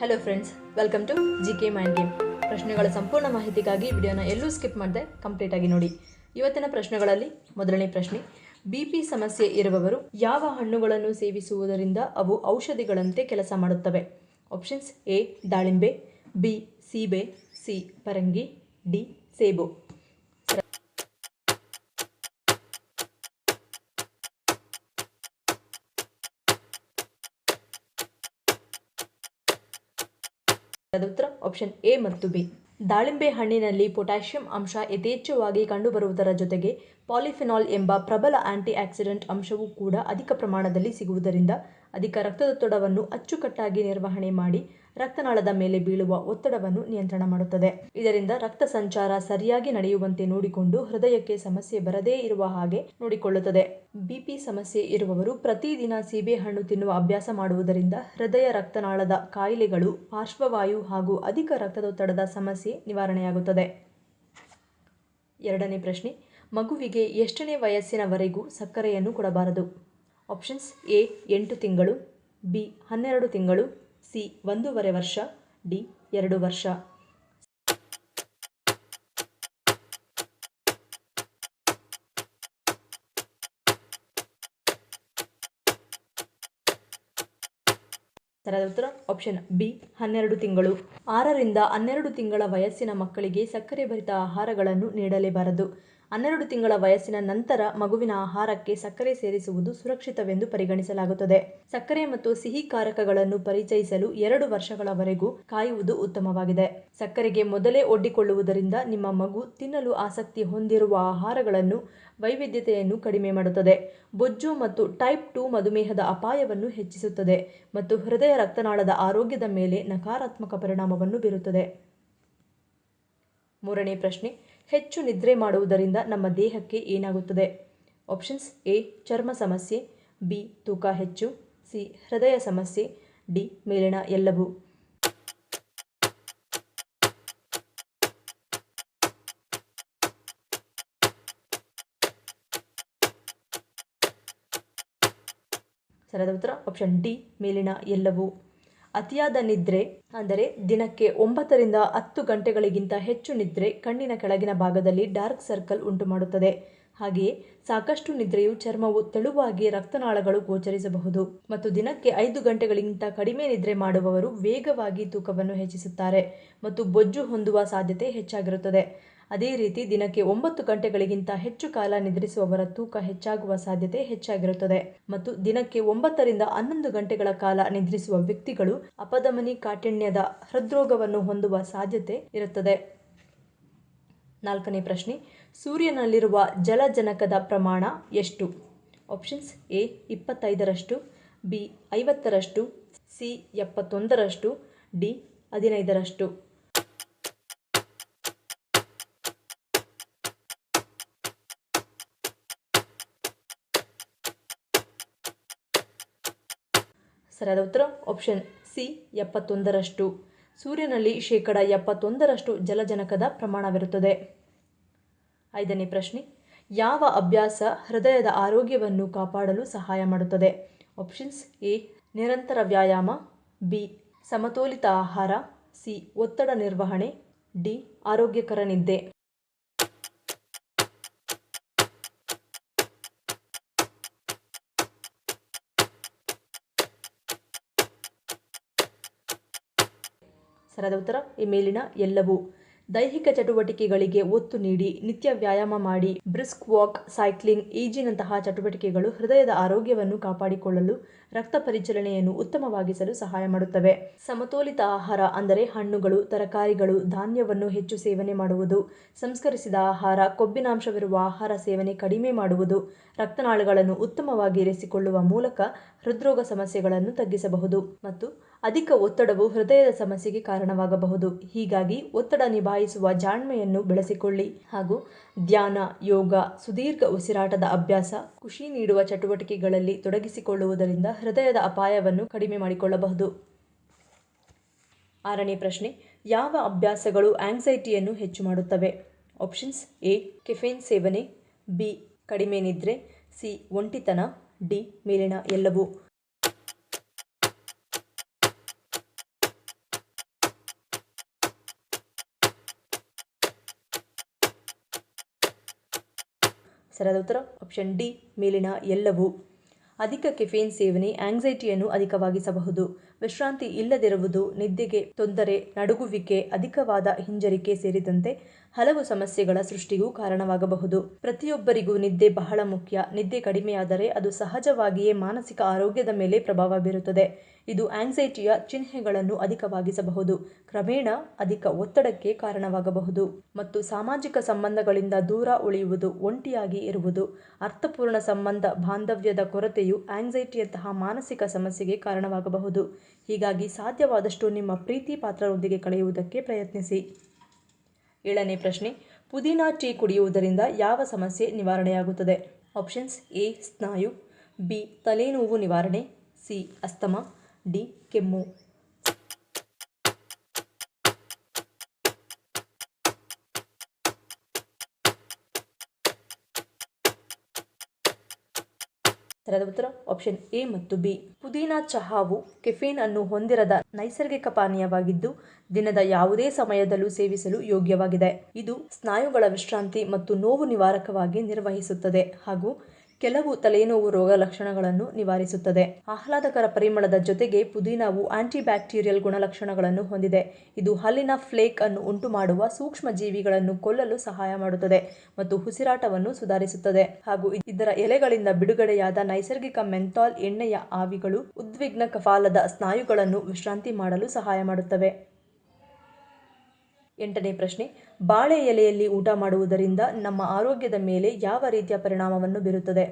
Hello friends, welcome to GK mind game. ಪ್ರಶ್ನೆಗಳ ಸಂಪೂರ್ಣ ಮಾಹಿತಿಗಾಗಿ ವಿಡಿಯೋನ ಎಲ್ಲೂ ಸ್ಕಿಪ್ ಮಾಡದೆ ಕಂಪ್ಲೀಟ್ ಆಗಿ ನೋಡಿ. ಇವತ್ತಿನ ಪ್ರಶ್ನೆಗಳಲ್ಲಿ ಮೊದಲನೇ ಪ್ರಶ್ನೆ, BP ಸಮಸ್ಯೆ ಇರುವವರು ಯಾವ ಹಣ್ಣುಗಳನ್ನು ಸೇವಿಸುವುದರಿಂದ ಅವು ಔಷಧಿಗಳಂತೆ ಕೆಲಸ ಮಾಡುತ್ತವೆ? ಆಪ್ಷನ್ಸ್: ಎ ದಾಳಿಂಬೆ, ಬಿ ಸೀಬೆ, ಸಿ ಪರಂಗಿ, ಡಿ ಸೇಬು. ಉತ್ತರ ಆಪ್ಷನ್ ಎ ಮತ್ತು ಬಿ. ದಾಳಿಂಬೆ ಹಣ್ಣಿನಲ್ಲಿ ಪೊಟ್ಯಾಷಿಯಂ ಅಂಶ ಯಥೇಚ್ಛವಾಗಿ ಕಂಡುಬರುವುದರ ಜೊತೆಗೆ ಪಾಲಿಫಿನಾಲ್ ಎಂಬ ಪ್ರಬಲ ಆಂಟಿ ಆಕ್ಸಿಡೆಂಟ್ ಅಂಶವೂ ಕೂಡ ಅಧಿಕ ಪ್ರಮಾಣದಲ್ಲಿ ಸಿಗುವುದರಿಂದ ಅಧಿಕ ರಕ್ತದೊತ್ತಡವನ್ನು ಅಚ್ಚುಕಟ್ಟಾಗಿ ನಿರ್ವಹಣೆ ಮಾಡಿ ರಕ್ತನಾಳದ ಮೇಲೆ ಬೀಳುವ ಒತ್ತಡವನ್ನು ನಿಯಂತ್ರಣ ಮಾಡುತ್ತದೆ. ಇದರಿಂದ ರಕ್ತ ಸಂಚಾರ ಸರಿಯಾಗಿ ನಡೆಯುವಂತೆ ನೋಡಿಕೊಂಡು ಹೃದಯಕ್ಕೆ ಸಮಸ್ಯೆ ಬರದೇ ಇರುವ ಹಾಗೆ ನೋಡಿಕೊಳ್ಳುತ್ತದೆ. BP ಸಮಸ್ಯೆ ಇರುವವರು ಪ್ರತಿದಿನ ಸೀಬೆಹಣ್ಣು ತಿನ್ನುವ ಅಭ್ಯಾಸ ಮಾಡುವುದರಿಂದ ಹೃದಯ ರಕ್ತನಾಳದ ಕಾಯಿಲೆಗಳು, ಪಾರ್ಶ್ವವಾಯು ಹಾಗೂ ಅಧಿಕ ರಕ್ತದೊತ್ತಡದ ಸಮಸ್ಯೆ ನಿವಾರಣೆಯಾಗುತ್ತದೆ. ಎರಡನೇ ಪ್ರಶ್ನೆ, ಮಗುವಿಗೆ ಎಷ್ಟನೇ ವಯಸ್ಸಿನವರೆಗೂ ಸಕ್ಕರೆಯನ್ನು ಕೊಡಬಾರದು? ಆಪ್ಷನ್ಸ್: ಎ 8 ತಿಂಗಳು, ಬಿ 12 ತಿಂಗಳು, ಸಿ 1.5 ವರ್ಷ, ಡಿ 2 ವರ್ಷ. ಸರಿಯಾದ ಉತ್ತರ ಆಪ್ಷನ್ ಬಿ 12 ತಿಂಗಳು. 6 ರಿಂದ 12 ತಿಂಗಳ ವಯಸ್ಸಿನ ಮಕ್ಕಳಿಗೆ ಸಕ್ಕರೆ ಭರಿತ ಆಹಾರಗಳನ್ನು ನೀಡಲೇಬಾರದು. 12 ತಿಂಗಳ ವಯಸ್ಸಿನ ನಂತರ ಮಗುವಿನ ಆಹಾರಕ್ಕೆ ಸಕ್ಕರೆ ಸೇರಿಸುವುದು ಸುರಕ್ಷಿತವೆಂದು ಪರಿಗಣಿಸಲಾಗುತ್ತದೆ. ಸಕ್ಕರೆ ಮತ್ತು ಸಿಹಿ ಕಾರಕಗಳನ್ನು ಪರಿಚಯಿಸಲು 2 ವರ್ಷಗಳವರೆಗೂ ಕಾಯುವುದು ಉತ್ತಮವಾಗಿದೆ. ಸಕ್ಕರೆಗೆ ಮೊದಲೇ ಒಡ್ಡಿಕೊಳ್ಳುವುದರಿಂದ ನಿಮ್ಮ ಮಗು ತಿನ್ನಲು ಆಸಕ್ತಿ ಹೊಂದಿರುವ ಆಹಾರಗಳನ್ನು ವೈವಿಧ್ಯತೆಯನ್ನು ಕಡಿಮೆ ಮಾಡುತ್ತದೆ, ಬೊಜ್ಜು ಮತ್ತು ಟೈಪ್ 2 ಮಧುಮೇಹದ ಅಪಾಯವನ್ನು ಹೆಚ್ಚಿಸುತ್ತದೆ ಮತ್ತು ಹೃದಯ ರಕ್ತನಾಳದ ಆರೋಗ್ಯದ ಮೇಲೆ ನಕಾರಾತ್ಮಕ ಪರಿಣಾಮವನ್ನು ಬೀರುತ್ತದೆ. ಮೂರನೇ ಪ್ರಶ್ನೆ, ಹೆಚ್ಚು ನಿದ್ರೆ ಮಾಡುವುದರಿಂದ ನಮ್ಮ ದೇಹಕ್ಕೆ ಏನಾಗುತ್ತದೆ? ಆಪ್ಷನ್ಸ್: ಎ ಚರ್ಮ ಸಮಸ್ಯೆ, ಬಿ ತೂಕ ಹೆಚ್ಚು, ಸಿ ಹೃದಯ ಸಮಸ್ಯೆ, ಡಿ ಮೇಲಿನ ಎಲ್ಲವೂ. ಸರಿಯಾದ ಉತ್ತರ ಆಪ್ಷನ್ ಡಿ ಮೇಲಿನ ಎಲ್ಲವೂ. ಅತಿಯಾದ ನಿದ್ರೆ ಅಂದರೆ ದಿನಕ್ಕೆ 9 ರಿಂದ 10 ಗಂಟೆಗಳಿಗಿಂತ ಹೆಚ್ಚು ನಿದ್ರೆ ಕಣ್ಣಿನ ಕೆಳಗಿನ ಭಾಗದಲ್ಲಿ ಡಾರ್ಕ್ ಸರ್ಕಲ್ ಉಂಟು ಮಾಡುತ್ತದೆ. ಹಾಗೆಯೇ ಸಾಕಷ್ಟು ನಿದ್ರೆಯು ಚರ್ಮವು ತೆಳುವಾಗಿ ರಕ್ತನಾಳಗಳು ಗೋಚರಿಸಬಹುದು ಮತ್ತು ದಿನಕ್ಕೆ 5 ಗಂಟೆಗಳಿಗಿಂತ ಕಡಿಮೆ ನಿದ್ರೆ ಮಾಡುವವರು ವೇಗವಾಗಿ ತೂಕವನ್ನು ಹೆಚ್ಚಿಸುತ್ತಾರೆ ಮತ್ತು ಬೊಜ್ಜು ಹೊಂದುವ ಸಾಧ್ಯತೆ ಹೆಚ್ಚಾಗಿರುತ್ತದೆ. ಅದೇ ರೀತಿ ದಿನಕ್ಕೆ 9 ಗಂಟೆಗಳಿಗಿಂತ ಹೆಚ್ಚು ಕಾಲ ನಿದ್ರಿಸುವವರ ತೂಕ ಹೆಚ್ಚಾಗುವ ಸಾಧ್ಯತೆ ಹೆಚ್ಚಾಗಿರುತ್ತದೆ ಮತ್ತು ದಿನಕ್ಕೆ 9 ರಿಂದ 11 ಗಂಟೆಗಳ ಕಾಲ ನಿದ್ರಿಸುವ ವ್ಯಕ್ತಿಗಳು ಅಪಧಮನಿ ಕಾಠಿಣ್ಯದ ಹೃದ್ರೋಗವನ್ನು ಹೊಂದುವ ಸಾಧ್ಯತೆ ಇರುತ್ತದೆ. ನಾಲ್ಕನೇ ಪ್ರಶ್ನೆ, ಸೂರ್ಯನಲ್ಲಿರುವ ಜಲಜನಕದ ಪ್ರಮಾಣ ಎಷ್ಟು? ಆಪ್ಷನ್ಸ್: ಎ 25ರಷ್ಟು, ಬಿ 50ರಷ್ಟು, ಸಿ 71ರಷ್ಟು, ಡಿ 15ರಷ್ಟು. ಸರಿಯಾದ ಉತ್ತರ ಆಪ್ಷನ್ ಸಿ 71ರಷ್ಟು. ಸೂರ್ಯನಲ್ಲಿ 71% ಜಲಜನಕದ ಪ್ರಮಾಣವಿರುತ್ತದೆ. ಐದನೇ ಪ್ರಶ್ನೆ, ಯಾವ ಅಭ್ಯಾಸ ಹೃದಯದ ಆರೋಗ್ಯವನ್ನು ಕಾಪಾಡಲು ಸಹಾಯ ಮಾಡುತ್ತದೆ? ಆಪ್ಷನ್ಸ್: ಎ ನಿರಂತರ ವ್ಯಾಯಾಮ, ಬಿ ಸಮತೋಲಿತ ಆಹಾರ, ಸಿ ಒತ್ತಡ ನಿರ್ವಹಣೆ, ಡಿ ಆರೋಗ್ಯಕರ ನಿದ್ದೆ. ಸರಿಯಾದ ಉತ್ತರ ಈ ಮೇಲಿನ ಎಲ್ಲವೂ. ದೈಹಿಕ ಚಟುವಟಿಕೆಗಳಿಗೆ ಒತ್ತು ನೀಡಿ ನಿತ್ಯ ವ್ಯಾಯಾಮ ಮಾಡಿ ಬ್ರಿಸ್ಕ್ ವಾಕ್, ಸೈಕ್ಲಿಂಗ್, ಈಜಿನಂತಹ ಚಟುವಟಿಕೆಗಳು ಹೃದಯದ ಆರೋಗ್ಯವನ್ನು ಕಾಪಾಡಿಕೊಳ್ಳಲು, ರಕ್ತ ಪರಿಚಲನೆಯನ್ನು ಉತ್ತಮವಾಗಿಸಲು ಸಹಾಯ ಮಾಡುತ್ತವೆ. ಸಮತೋಲಿತ ಆಹಾರ ಅಂದರೆ ಹಣ್ಣುಗಳು, ತರಕಾರಿಗಳು, ಧಾನ್ಯವನ್ನು ಹೆಚ್ಚು ಸೇವನೆ ಮಾಡುವುದು, ಸಂಸ್ಕರಿಸಿದ ಆಹಾರ, ಕೊಬ್ಬಿನಾಂಶವಿರುವ ಆಹಾರ ಸೇವನೆ ಕಡಿಮೆ ಮಾಡುವುದು, ರಕ್ತನಾಳಗಳನ್ನು ಉತ್ತಮವಾಗಿ ಇರಿಸಿಕೊಳ್ಳುವ ಮೂಲಕ ಹೃದ್ರೋಗ ಸಮಸ್ಯೆಗಳನ್ನು ತಗ್ಗಿಸಬಹುದು ಮತ್ತು ಅಧಿಕ ಒತ್ತಡವು ಹೃದಯದ ಸಮಸ್ಯೆಗೆ ಕಾರಣವಾಗಬಹುದು. ಹೀಗಾಗಿ ಒತ್ತಡ ನಿಭಾಯಿಸುವ ಜಾಣ್ಮೆಯನ್ನು ಬೆಳೆಸಿಕೊಳ್ಳಿ ಹಾಗೂ ಧ್ಯಾನ, ಯೋಗ, ಸುದೀರ್ಘ ಉಸಿರಾಟದ ಅಭ್ಯಾಸ, ಖುಷಿ ನೀಡುವ ಚಟುವಟಿಕೆಗಳಲ್ಲಿ ತೊಡಗಿಸಿಕೊಳ್ಳುವುದರಿಂದ ಹೃದಯದ ಅಪಾಯವನ್ನು ಕಡಿಮೆ ಮಾಡಿಕೊಳ್ಳಬಹುದು. ಆರನೇ ಪ್ರಶ್ನೆ, ಯಾವ ಅಭ್ಯಾಸಗಳು ಆಂಕ್ಸೈಟಿಯನ್ನು ಹೆಚ್ಚು ಮಾಡುತ್ತವೆ? ಆಪ್ಷನ್ಸ್: ಎ ಕೆಫೆನ್ ಸೇವನೆ, ಬಿ ಕಡಿಮೆ ನಿದ್ರೆ, ಸಿ ಒಂಟಿತನ, ಡಿ ಮೇಲಿನ ಎಲ್ಲವೂ. ಸರಿಯಾದ ಉತ್ತರ ಆಪ್ಷನ್ ಡಿ ಮೇಲಿನ ಎಲ್ಲವೂ. ಅಧಿಕ ಕೆಫೇನ್ ಸೇವನೆ ಆಂಗ್ಸೈಟಿಯನ್ನು ಅಧಿಕವಾಗಿಸಬಹುದು. ವಿಶ್ರಾಂತಿ ಇಲ್ಲದಿರುವುದು ನಿದ್ದೆಗೆ ತೊಂದರೆ, ನಡುಗುವಿಕೆ, ಅಧಿಕವಾದ ಹಿಂಜರಿಕೆ ಸೇರಿದಂತೆ ಹಲವು ಸಮಸ್ಯೆಗಳ ಸೃಷ್ಟಿಗೂ ಕಾರಣವಾಗಬಹುದು. ಪ್ರತಿಯೊಬ್ಬರಿಗೂ ನಿದ್ದೆ ಬಹಳ ಮುಖ್ಯ. ನಿದ್ದೆ ಕಡಿಮೆಯಾದರೆ ಅದು ಸಹಜವಾಗಿಯೇ ಮಾನಸಿಕ ಆರೋಗ್ಯದ ಮೇಲೆ ಪ್ರಭಾವ ಬೀರುತ್ತದೆ. ಇದು ಆಂಗ್ಸೈಟಿಯ ಚಿಹ್ನೆಗಳನ್ನು ಅಧಿಕವಾಗಿಸಬಹುದು, ಕ್ರಮೇಣ ಅಧಿಕ ಒತ್ತಡಕ್ಕೆ ಕಾರಣವಾಗಬಹುದು ಮತ್ತು ಸಾಮಾಜಿಕ ಸಂಬಂಧಗಳಿಂದ ದೂರ ಉಳಿಯುವುದು, ಒಂಟಿಯಾಗಿ ಇರುವುದು, ಅರ್ಥಪೂರ್ಣ ಸಂಬಂಧ ಬಾಂಧವ್ಯದ ಕೊರತೆಯು ಆಂಗ್ಸೈಟಿಯಂತಹ ಮಾನಸಿಕ ಸಮಸ್ಯೆಗೆ ಕಾರಣವಾಗಬಹುದು. ಹೀಗಾಗಿ ಸಾಧ್ಯವಾದಷ್ಟು ನಿಮ್ಮ ಪ್ರೀತಿ ಪಾತ್ರರೊಂದಿಗೆ ಕಳೆಯುವುದಕ್ಕೆ ಪ್ರಯತ್ನಿಸಿ. 7ನೇ ಪ್ರಶ್ನೆ, ಪುದೀನಾ ಟೀ ಕುಡಿಯುವುದರಿಂದ ಯಾವ ಸಮಸ್ಯೆ ನಿವಾರಣೆಯಾಗುತ್ತದೆ? ಆಪ್ಷನ್ಸ್: ಎ ಸ್ನಾಯು, ಬಿ ತಲೆನೋವು ನಿವಾರಣೆ, ಸಿ ಅಸ್ತಮಾ, ಡಿ ಕೆಮ್ಮು. ಸರಿಯಾದ ಉತ್ತರ ಆಪ್ಷನ್ ಎ ಮತ್ತು ಬಿ. ಪುದೀನಾ ಚಹಾವು ಕೆಫೀನ್ ಅನ್ನು ಹೊಂದಿರದ ನೈಸರ್ಗಿಕ ಪಾನೀಯವಾಗಿದ್ದು ದಿನದ ಯಾವುದೇ ಸಮಯದಲ್ಲೂ ಸೇವಿಸಲು ಯೋಗ್ಯವಾಗಿದೆ. ಇದು ಸ್ನಾಯುಗಳ ವಿಶ್ರಾಂತಿ ಮತ್ತು ನೋವು ನಿವಾರಕವಾಗಿ ನಿರ್ವಹಿಸುತ್ತದೆ ಹಾಗೂ ಕೆಲವು ತಲೆನೋವು ರೋಗ ಲಕ್ಷಣಗಳನ್ನು ನಿವಾರಿಸುತ್ತದೆ. ಆಹ್ಲಾದಕರ ಪರಿಮಳದ ಜೊತೆಗೆ ಪುದೀನಾವು ಆಂಟಿಬ್ಯಾಕ್ಟೀರಿಯಲ್ ಗುಣಲಕ್ಷಣಗಳನ್ನು ಹೊಂದಿದೆ. ಇದು ಹಲ್ಲಿನ ಫ್ಲೇಕ್ ಅನ್ನು ಉಂಟುಮಾಡುವ ಸೂಕ್ಷ್ಮ ಜೀವಿಗಳನ್ನು ಕೊಲ್ಲಲು ಸಹಾಯ ಮಾಡುತ್ತದೆ ಮತ್ತು ಉಸಿರಾಟವನ್ನು ಸುಧಾರಿಸುತ್ತದೆ ಹಾಗೂ ಇದರ ಎಲೆಗಳಿಂದ ಬಿಡುಗಡೆಯಾದ ನೈಸರ್ಗಿಕ ಮೆಂಥಾಲ್ ಎಣ್ಣೆಯ ಆವಿಗಳು ಉದ್ವಿಗ್ನ ಕಪಾಲದ ಸ್ನಾಯುಗಳನ್ನು ವಿಶ್ರಾಂತಿ ಮಾಡಲು ಸಹಾಯ ಮಾಡುತ್ತವೆ. 8ನೇ ಪ್ರಶ್ನೆ, ಬಾಳೆ ಎಲೆಯಲ್ಲಿ ಊಟ ಮಾಡುವುದರಿಂದ ನಮ್ಮ ಆರೋಗ್ಯದ ಮೇಲೆ ಯಾವ ರೀತಿಯ ಪರಿಣಾಮವನ್ನು ಬೀರುತ್ತದೆ?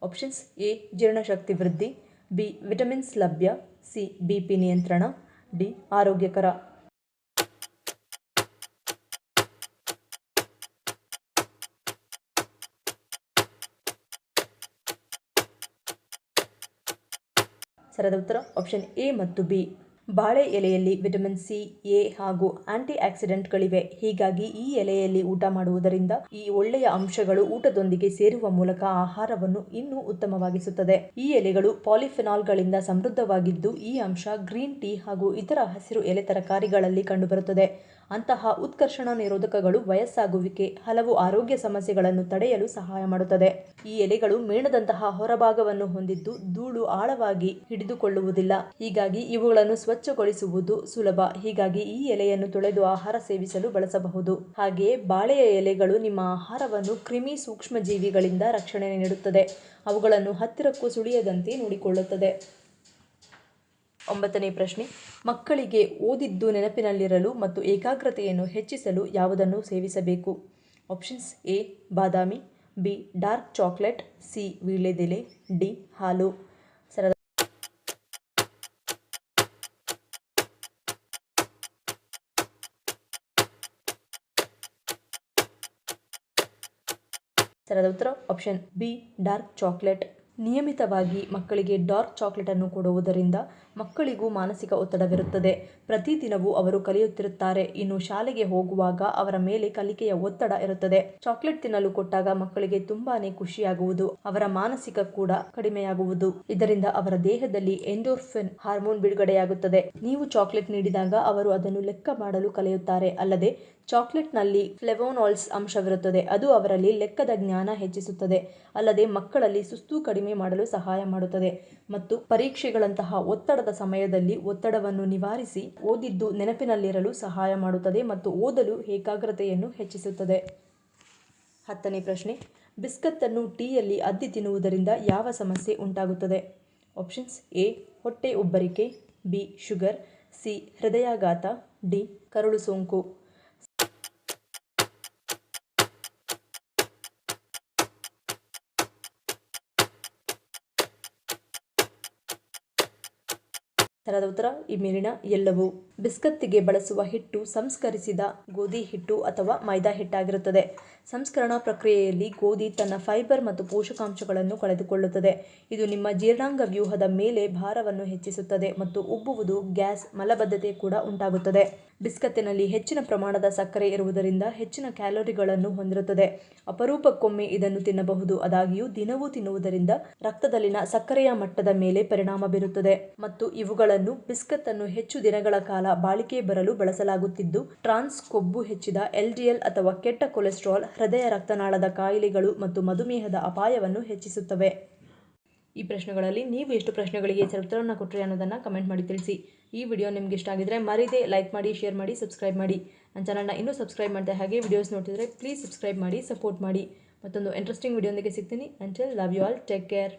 ಆಪ್ಷನ್ಸ್: ಎ ಜೀರ್ಣಶಕ್ತಿ ವೃದ್ಧಿ, ಬಿ ವಿಟಮಿನ್ಸ್ ಲಭ್ಯ, ಸಿ ಬಿಪಿ ನಿಯಂತ್ರಣ, ಡಿ ಆರೋಗ್ಯಕರ. ಸರಿಯಾದ ಉತ್ತರ ಆಪ್ಷನ್ ಎ ಮತ್ತು ಬಿ. ಬಾಳೆ ಎಲೆಯಲ್ಲಿ ವಿಟಮಿನ್ ಸಿ, ಎ ಹಾಗೂ ಆಂಟಿ ಆಕ್ಸಿಡೆಂಟ್ಗಳಿವೆ. ಹೀಗಾಗಿ ಈ ಎಲೆಯಲ್ಲಿ ಊಟ ಮಾಡುವುದರಿಂದ ಈ ಒಳ್ಳೆಯ ಅಂಶಗಳು ಊಟದೊಂದಿಗೆ ಸೇರುವ ಮೂಲಕ ಆಹಾರವನ್ನು ಇನ್ನೂ ಉತ್ತಮವಾಗಿಸುತ್ತದೆ. ಈ ಎಲೆಗಳು ಪಾಲಿಫೆನಾಲ್ಗಳಿಂದ ಸಮೃದ್ಧವಾಗಿದ್ದು ಈ ಅಂಶ ಗ್ರೀನ್ ಟೀ ಹಾಗೂ ಇತರ ಹಸಿರು ಎಲೆ ತರಕಾರಿಗಳಲ್ಲಿ ಕಂಡುಬರುತ್ತದೆ. ಅಂತಹ ಉತ್ಕರ್ಷಣ ನಿರೋಧಕಗಳು ವಯಸ್ಸಾಗುವಿಕೆ, ಹಲವು ಆರೋಗ್ಯ ಸಮಸ್ಯೆಗಳನ್ನು ತಡೆಯಲು ಸಹಾಯ ಮಾಡುತ್ತದೆ. ಈ ಎಲೆಗಳು ಮೇಣದಂತಹ ಹೊರಭಾಗವನ್ನು ಹೊಂದಿದ್ದು ಧೂಳು ಆಳವಾಗಿ ಹಿಡಿದುಕೊಳ್ಳುವುದಿಲ್ಲ. ಹೀಗಾಗಿ ಇವುಗಳನ್ನು ಸ್ವಚ್ಛಗೊಳಿಸುವುದು ಸುಲಭ. ಹೀಗಾಗಿ ಈ ಎಲೆಯನ್ನು ತೊಳೆದು ಆಹಾರ ಸೇವಿಸಲು ಬಳಸಬಹುದು. ಹಾಗೆಯೇ ಬಾಳೆಯ ಎಲೆಗಳು ನಿಮ್ಮ ಆಹಾರವನ್ನು ಕ್ರಿಮಿ ಸೂಕ್ಷ್ಮಜೀವಿಗಳಿಂದ ರಕ್ಷಣೆ ನೀಡುತ್ತದೆ. ಅವುಗಳನ್ನು ಹತ್ತಿರಕ್ಕೂ ಸುಳಿಯದಂತೆ ನೋಡಿಕೊಳ್ಳುತ್ತದೆ. 9ನೇ ಪ್ರಶ್ನೆ, ಮಕ್ಕಳಿಗೆ ಓದಿದ್ದು ನೆನಪಿನಲ್ಲಿರಲು ಮತ್ತು ಏಕಾಗ್ರತೆಯನ್ನು ಹೆಚ್ಚಿಸಲು ಯಾವುದನ್ನು ಸೇವಿಸಬೇಕು? Options: A Badami, B dark chocolate, C ವೀಳ್ಯದೆಲೆ, ಡಿ ಹಾಲು. ಸರಿಯಾದ ಉತ್ತರ ಆಪ್ಷನ್ ಬಿ ಡಾರ್ಕ್ ಚಾಕ್ಲೇಟ್. ನಿಯಮಿತವಾಗಿ ಮಕ್ಕಳಿಗೆ ಡಾರ್ಕ್ ಚಾಕ್ಲೇಟ್ ಅನ್ನು ಕೊಡುವುದರಿಂದ ಮಕ್ಕಳಿಗೂ ಮಾನಸಿಕ ಒತ್ತಡವಿರುತ್ತದೆ. ಪ್ರತಿದಿನವೂ ಅವರು ಕಲಿಯುತ್ತಿರುತ್ತಾರೆ. ಇನ್ನು ಶಾಲೆಗೆ ಹೋಗುವಾಗ ಅವರ ಮೇಲೆ ಕಲಿಕೆಯ ಒತ್ತಡ ಇರುತ್ತದೆ. ಚಾಕ್ಲೇಟ್ ತಿನ್ನಲು ಕೊಟ್ಟಾಗ ಮಕ್ಕಳಿಗೆ ತುಂಬಾನೇ ಖುಷಿಯಾಗುವುದು, ಅವರ ಮಾನಸಿಕ ಕೂಡ ಕಡಿಮೆಯಾಗುವುದು. ಇದರಿಂದ ಅವರ ದೇಹದಲ್ಲಿ ಎಂಡೋರ್ಫಿನ್ ಹಾರ್ಮೋನ್ ಬಿಡುಗಡೆಯಾಗುತ್ತದೆ. ನೀವು ಚಾಕ್ಲೇಟ್ ನೀಡಿದಾಗ ಅವರು ಅದನ್ನು ಲೆಕ್ಕ ಮಾಡಲು ಕಲಿಯುತ್ತಾರೆ. ಅಲ್ಲದೆ ಚಾಕ್ಲೇಟ್ನಲ್ಲಿ ಫ್ಲೆವೋನಾಯ್ಡ್ಸ್ ಅಂಶವಿರುತ್ತದೆ. ಅದು ಅವರಲ್ಲಿ ಲೆಕ್ಕದ ಜ್ಞಾನ ಹೆಚ್ಚಿಸುತ್ತದೆ. ಅಲ್ಲದೆ ಮಕ್ಕಳಲ್ಲಿ ಸುಸ್ತು ಕಡಿಮೆ ಮಾಡಲು ಸಹಾಯ ಮಾಡುತ್ತದೆ ಮತ್ತು ಪರೀಕ್ಷೆಗಳಂತಹ ಒತ್ತಡದ ಸಮಯದಲ್ಲಿ ಒತ್ತಡವನ್ನು ನಿವಾರಿಸಿ ಓದಿದ್ದು ನೆನಪಿನಲ್ಲಿರಲು ಸಹಾಯ ಮಾಡುತ್ತದೆ ಮತ್ತು ಓದಲು ಏಕಾಗ್ರತೆಯನ್ನು ಹೆಚ್ಚಿಸುತ್ತದೆ. 10ನೇ ಪ್ರಶ್ನೆ, ಬಿಸ್ಕತ್ತನ್ನು ಟೀಯಲ್ಲಿ ಅದ್ದಿ ತಿನ್ನುವುದರಿಂದ ಯಾವ ಸಮಸ್ಯೆ ಉಂಟಾಗುತ್ತದೆ? ಆಪ್ಷನ್ಸ್: ಎ ಹೊಟ್ಟೆ ಉಬ್ಬರಿಕೆ, ಬಿ ಶುಗರ್, ಸಿ ಹೃದಯಾಘಾತ, ಡಿ ಕರುಳು ಸೋಂಕು. ಸರಿಯಾದ ಉತ್ತರ ಈ ಮೇಲಿನ ಎಲ್ಲವೂ. ಬಿಸ್ಕತ್ತಿಗೆ ಬಳಸುವ ಹಿಟ್ಟು ಸಂಸ್ಕರಿಸಿದ ಗೋಧಿ ಹಿಟ್ಟು ಅಥವಾ ಮೈದಾ ಹಿಟ್ಟಾಗಿರುತ್ತದೆ. ಸಂಸ್ಕರಣಾ ಪ್ರಕ್ರಿಯೆಯಲ್ಲಿ ಗೋಧಿ ತನ್ನ ಫೈಬರ್ ಮತ್ತು ಪೋಷಕಾಂಶಗಳನ್ನು ಕಳೆದುಕೊಳ್ಳುತ್ತದೆ. ಇದು ನಿಮ್ಮ ಜೀರ್ಣಾಂಗ ವ್ಯೂಹದ ಮೇಲೆ ಭಾರವನ್ನು ಹೆಚ್ಚಿಸುತ್ತದೆ ಮತ್ತು ಉಬ್ಬುವುದು, ಗ್ಯಾಸ್, ಮಲಬದ್ಧತೆ ಕೂಡ ಉಂಟಾಗುತ್ತದೆ. ಬಿಸ್ಕತ್ತಿನಲ್ಲಿ ಹೆಚ್ಚಿನ ಪ್ರಮಾಣದ ಸಕ್ಕರೆ ಇರುವುದರಿಂದ ಹೆಚ್ಚಿನ ಕ್ಯಾಲೋರಿಗಳನ್ನು ಹೊಂದಿರುತ್ತದೆ. ಅಪರೂಪಕ್ಕೊಮ್ಮೆ ಇದನ್ನು ತಿನ್ನಬಹುದು. ಆದಾಗ್ಯೂ ದಿನವೂ ತಿನ್ನುವುದರಿಂದ ರಕ್ತದಲ್ಲಿನ ಸಕ್ಕರೆಯ ಮಟ್ಟದ ಮೇಲೆ ಪರಿಣಾಮ ಬೀರುತ್ತದೆ ಮತ್ತು ಇವುಗಳನ್ನು ಬಿಸ್ಕತ್ ಅನ್ನು ಹೆಚ್ಚು ದಿನಗಳ ಕಾಲ ಬಾಳಿಕೆ ಬರಲು ಬಳಸಲಾಗುತ್ತಿದ್ದು, ಟ್ರಾನ್ಸ್ ಕೊಬ್ಬು ಹೆಚ್ಚಿದ LDL ಅಥವಾ ಕೆಟ್ಟ ಕೊಲೆಸ್ಟ್ರಾಲ್, ಹೃದಯ ರಕ್ತನಾಳದ ಕಾಯಿಲೆಗಳು ಮತ್ತು ಮಧುಮೇಹದ ಅಪಾಯವನ್ನು ಹೆಚ್ಚಿಸುತ್ತವೆ. ಈ ಪ್ರಶ್ನೆಗಳಲ್ಲಿ ನೀವು ಎಷ್ಟು ಪ್ರಶ್ನೆಗಳಿಗೆ ಸರಿ ಉತ್ತರವನ್ನು ಕೊಟ್ಟರೆ ಅನ್ನೋದನ್ನು ಕಮೆಂಟ್ ಮಾಡಿ ತಿಳಿಸಿ. ಈ ವಿಡಿಯೋ ನಿಮ್ಗೆ ಇಷ್ಟ ಆಗಿದ್ರೆ ಮರೀದೆ ಲೈಕ್ ಮಾಡಿ, ಶೇರ್ ಮಾಡಿ, ಸಬ್ಸ್ಕ್ರೈಬ್ ಮಾಡಿ. ನನ್ನ ಚಾನಲ್ನ ಇನ್ನೂ ಸಬ್ಸ್ಕ್ರೈಬ್ ಮಾಡಿದೆ ಹಾಗೆ ವಿಡಿಯೋಸ್ ನೋಡ್ತಿದ್ರೆ ಪ್ಲೀಸ್ ಸಬ್ಸ್ಕ್ರೈಬ್ ಮಾಡಿ, ಸಪೋರ್ಟ್ ಮಾಡಿ. ಮತ್ತೊಂದು ಇಂಟ್ರೆಸ್ಟಿಂಗ್ ವಿಡಿಯೋದೊಂದಿಗೆ ಸಿಗ್ತೀನಿ. Until love you all, take care.